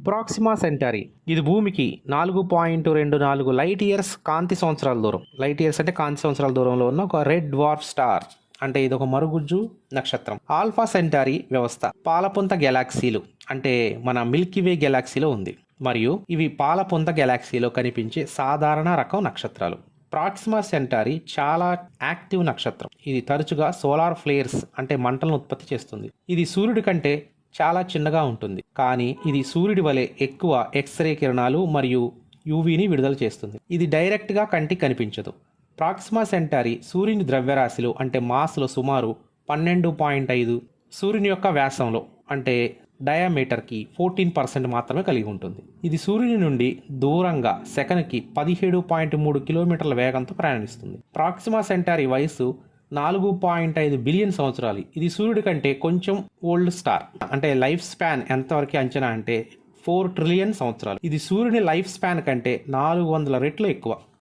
Proxima సెంటారి ఇది భూమికి 4.24 light years కాంతి సంవత్సరాల దూరం. లైట్ ఇయర్స్ అంటే కాంతి సంవత్సరాల దూరంలో ఉన్న ఒక రెడ్ డ్వార్ఫ్ స్టార్. అంటే ఇది ఒక మరుగుజ్జు నక్షత్రం. ఆల్ఫా సెంటారి వ్యవస్థ పాలపుంత గెలాక్సీలు అంటే మన మిల్కీవే గెలాక్సీలో ఉంది, మరియు ఇవి పాలపుంత గెలాక్సీలో కనిపించే సాధారణ రకం నక్షత్రాలు. ప్రాక్సిమా సెంటారి చాలా యాక్టివ్ నక్షత్రం. ఇది తరచుగా సోలార్ ఫ్లేర్స్ అంటే మంటలను ఉత్పత్తి చేస్తుంది. ఇది సూర్యుడి కంటే చాలా చిన్నగా ఉంటుంది, కానీ ఇది సూర్యుడి వలె ఎక్కువ ఎక్స్రే కిరణాలు మరియు యూవీని విడుదల చేస్తుంది. ఇది డైరెక్ట్గా కంటికి కనిపించదు. ప్రాక్సిమా సెంటారి సూర్యుని ద్రవ్యరాశిలో అంటే మాస్లో సుమారు 12.5, సూర్యుని యొక్క వ్యాసంలో అంటే డయామీటర్కి 14% మాత్రమే కలిగి ఉంటుంది. ఇది సూర్యుని నుండి దూరంగా సెకనుకి 17.3 కిలోమీటర్ల వేగంతో ప్రయాణిస్తుంది. ప్రాక్సిమా సెంటారి వయసు 4.5 బిలియన్ సంవత్సరాలు. ఇది సూర్యుడి కంటే కొంచెం ఓల్డ్ స్టార్. అంటే లైఫ్ స్పాన్ ఎంతవరకు అంచనా అంటే 4 ట్రిలియన్ సంవత్సరాలు. ఇది సూర్యుని లైఫ్ స్పాన్ కంటే 400 రెట్లు ఎక్కువ.